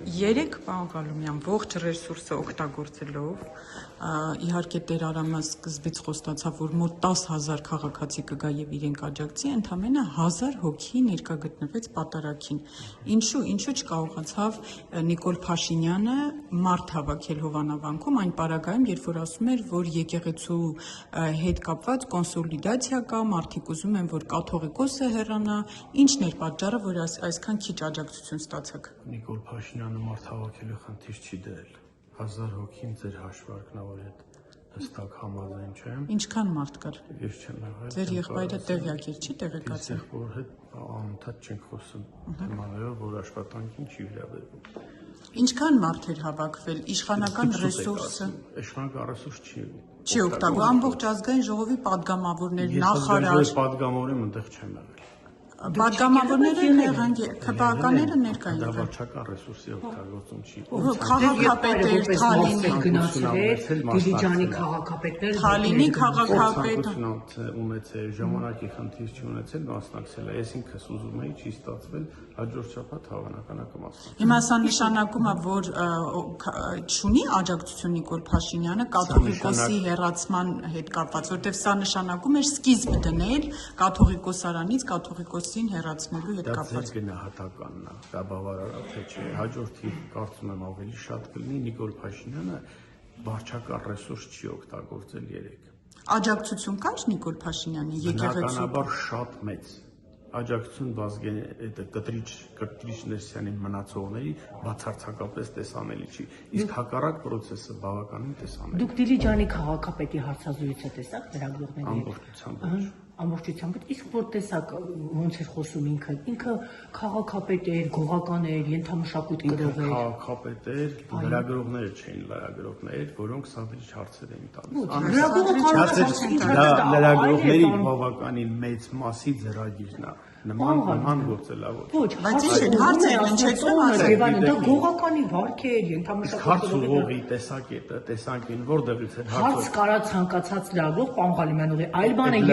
Երեք պարոն Ղալումյան, ողջ ռեսուրսը օգտագործելով, իհարկե Տեր Արամը սկզբից խոստացավ, որ մոտ 10,000 քաղաքացի կգա եւ իրենք աջակցի, ընդամենը 1000 հոգի ներկա գտնվեց պատարագին։ Ինչու չկարողացավ Նիկոլ Փաշինյանը մարդ հավաքել Հովանավանքում այն պարագայում, երբ որ ասում էր, որ եկեղեցու հետ կապված կոնսոլիդացիա կա, մարդիկ ուզում են, որ կաթողիկոսը հեռանա, ինչն էր պատճառը, որ այսքան քիչ աջակցություն ստացաք։ Նիկոլ Փաշինյանը մարդ հավաքելու խնդիր չի դրել։ 1000 հոգին ձեր հաշվարկնավոր հետ հստակ համաձայն չեմ։ Ինչքան մարդ կար։ Ես չեմ եղել։ Ձեր եղբայրը տեղյակ էր, չի տեղեկացել։ Ես որ հետ անընդհատ չենք խոսում թեմաներով, որ աշխատանքին չի վերաբերվում։ Ինչքան մարդ էր հավաքվել, իշխանական ռեսուրսը։ Իշխանական ռեսուրս չի օգտագործվում։ Ամբողջ ազգային ժողովի падգամավորներ, նախարար։ Ես падգամավորում այնտեղ չեմ եղել։ Պատգամավորները քվականները ներկա են եղել։ Դա եղել։ վարչական ռեսուրսի օգտագործում չի։ Քաղաքապետեր, Թալինի գնացել Դիլիջանի քաղաքապետներ, Թալինի քաղաքապետը ունեցել, ժամանակի խնդիր չի ունեցել, մասնակցել է։ Ես ինքս ուզում էի, չի ստացվել, հաջորդ շաբաթ հավանական կմասնակցեմ։ Հիմա սա նշանակում է, որ չունի աջակցություն Նիկոլ Փաշինյանը կաթողիկոսի հեռացման հետ կապված, որտեղ սա նշանակում էր սկիզբ դնել կաթողիկոսարանից կաթողիկոսին հեռացնելու հետ կապված։ Դա ձեր գնահատականն է, դա բավարար է, թե չէ։ Հաջորդի կարծում եմ ավելի շատ կլինի Նիկոլ Փաշինյանը վարչական ռեսուրս չի օգտագործել երեք։ Աջակցություն կար Նիկոլ Փաշինյանի եկեղեցու։ Բնականաբար շատ մեծ աջակցություն Վազգեն կտրիչ Ներսյանի մնացողների բացարձակապես տեսանելի չի, իսկ հակառակ պրոցեսը բավականին տեսանելի։ Դուք Դիլիջանի քաղաքապետի հարցազրույցը տեսաք լրագրողների ամբողջությամբ, իսկ որ տեսակ ոնց էր խոսում ինքը քաղաքապետ էր, գողական էր, ենթամշակույթ գրող էր։ Քաղաքապետ էր, լրագրողներ չէին լրագրողներ, որոնք սադրիչ հարցեր էին տալիս։ Լրագրողների բավականին մեծ մասի ձեռագիրն է։ Նման գործելավոր։ Ոչ, բայց ինչ է հարցը հնչեցնում Երևանը դա գողականի վարք էր, ենթամշակույթ հարց ուղղողի տեսակետը, տեսանկյուն որտեղից էր հարց կարա ցանկացած լրագրող պարոն Ղալումյանովի, այլ բան է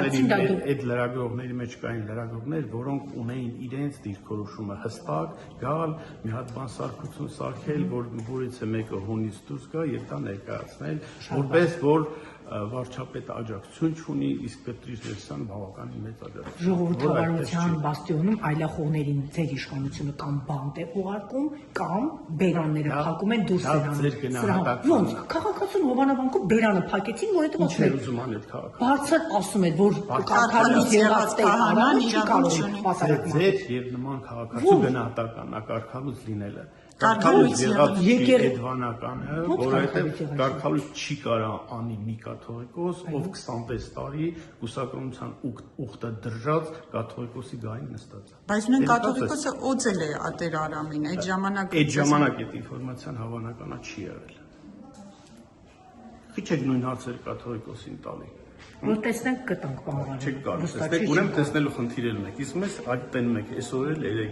այդ լրագրողների մեջ կային լրագրողներ, որոնք ունեին իրենց դիրքորոշումը հստակ, գալ, մի հատ բան սարքություն սարքել, որից է մեկը հունից դուրս գա եւ դա ներկայացնել, որպես որ վարչապետը աջակցություն չունի, իսկ Կտրիչ Ներսյանը բավականին մեծ աջակցություն։ Ժողովրդավարության բաստիոնում այլախոհներին ձեր իշխանությունը կամ բանտ է ուղարկում, կամ բերանները փակում են դուրս նրան։ Ոնց քաղաքացուն Հովանավանքում բերանը փակեցին, որովհետեւ ասում են ուզում անել քաղաք։ Բարձր ասում է, որ կարգալից եղած Տեհրանը չի կարող պատասխանել։ Ձեր եւ նման քաղաքացու գնահատականն է կարգալուց լինելը։ Կարգալույց եղած Էդվանականը, որովհետև կարգալույց չի կարա անի մի կաթողիկոս, ով 26 տարի կուսակրոնության ուխտը դրժած կաթողիկոսի գային նստած։ Բայց նույն կաթողիկոսը օծել է Տեր Արամին, այդ ժամանակ այդ ինֆորմացիան հավանականա չի եղել։ Քիչ եք նույն հարցերը կաթողիկոսին տալի։ Որ տեսնենք կտանք բանվարը։ Չեք կարող տեսնեք, ուրեմն տեսնելու խնդիր էլ ունեք։ Իսկ մեզ այդ տենում եք այսօր էլ երեք